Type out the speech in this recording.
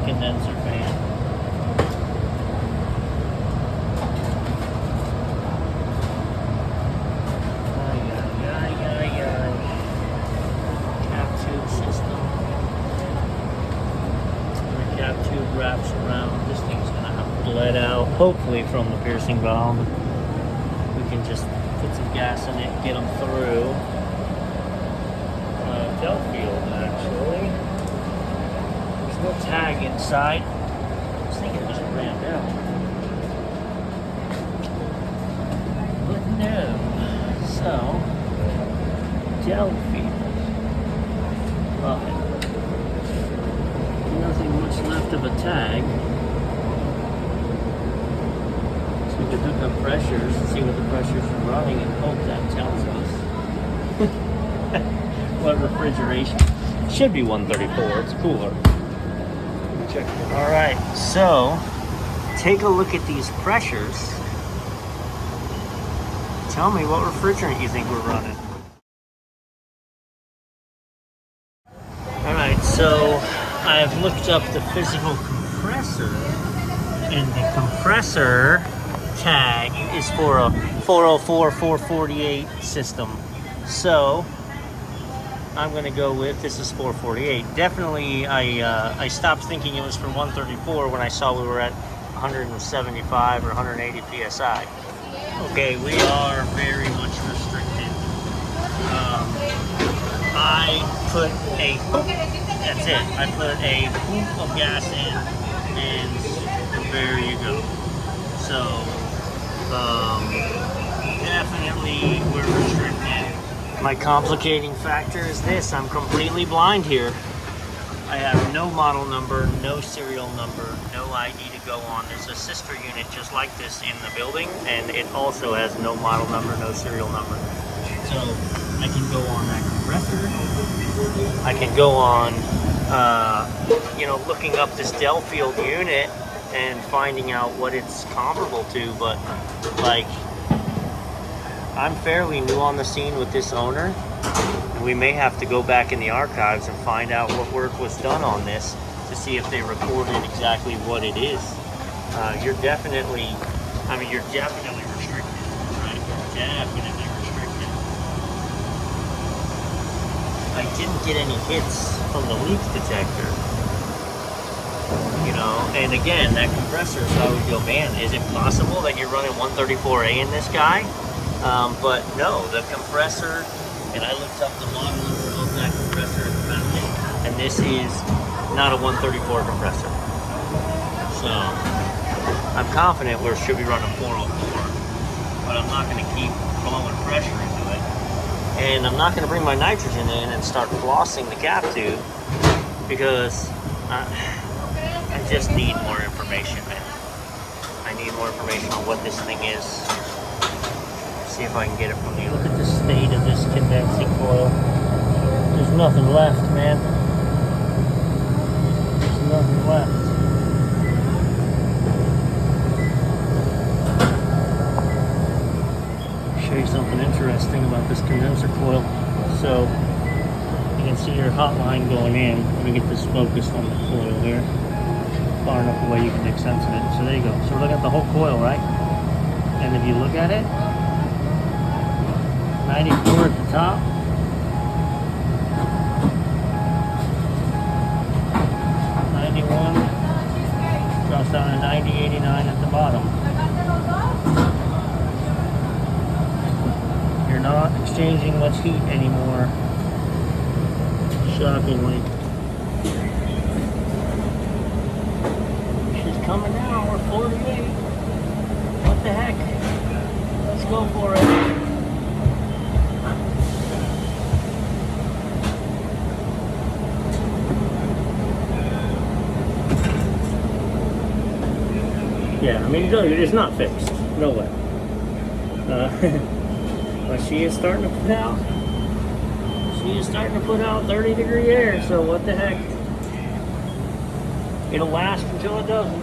condenser fan. Cap tube system. The cap tube wraps around. This thing's gonna have bled out, hopefully from the piercing valve. We can just put some gas in it, get them through. Delfield, actually. There's no tag inside. I was thinking it just ran down. But no. So, Delfield. Love it. Nothing much left of a tag. So we can hook up pressures and see what the pressures are running and hope that tells us. What refrigeration? Should be 134. It's cooler. Check it. All right, so take a look at these pressures. Tell me what refrigerant you think we're running. All right, so I've looked up the physical compressor, and the compressor tag is for a 404, 448 system. So I'm gonna go with, this is 448. Definitely, I stopped thinking it was for 134 when I saw we were at 175 or 180 PSI. Okay, we are very much restricted. I put a, that's it. I put a hoop of gas in, and there you go. So, definitely we're restricted. My complicating factor is this: I'm completely blind here. I have no model number, no serial number, no ID to go on. There's a sister unit just like this in the building, and it also has no model number, no serial number. So I can go on that compressor. I can go on, looking up this Delfield unit and finding out what it's comparable to, but like, I'm fairly new on the scene with this owner, and we may have to go back in the archives and find out what work was done on this to see if they recorded exactly what it is. You're definitely restricted, right? Definitely restricted. I didn't get any hits from the leak detector. And again, that compressor, so I would go, man, is it possible that you're running 134A in this guy? But no, the compressor, and I looked up the model number of that compressor and found it, and this is not a 134 compressor. So I'm confident we should be running 404, but I'm not going to keep blowing pressure into it, and I'm not going to bring my nitrogen in and start flossing the cap tube, because I just need more information, man. I need more information on what this thing is. See if I can get it from you. Look at the state of this condensing coil. There's nothing left, man. There's nothing left. I'll show you something interesting about this condenser coil. So you can see your hot line going in. Let me get this focused on the coil here. Far enough away you can make sense of it. So there you go. So we're looking at the whole coil, right? And if you look at it, 94 at the top. 91. Drops down to 90, 89 at the bottom. You're not exchanging much heat anymore. Shockingly. She's coming down. We're 48. What the heck? Let's go for it. Yeah, I mean, it's not fixed. No way. But she is starting to put out. She is starting to put out 30-degree air. So what the heck? It'll last until it doesn't.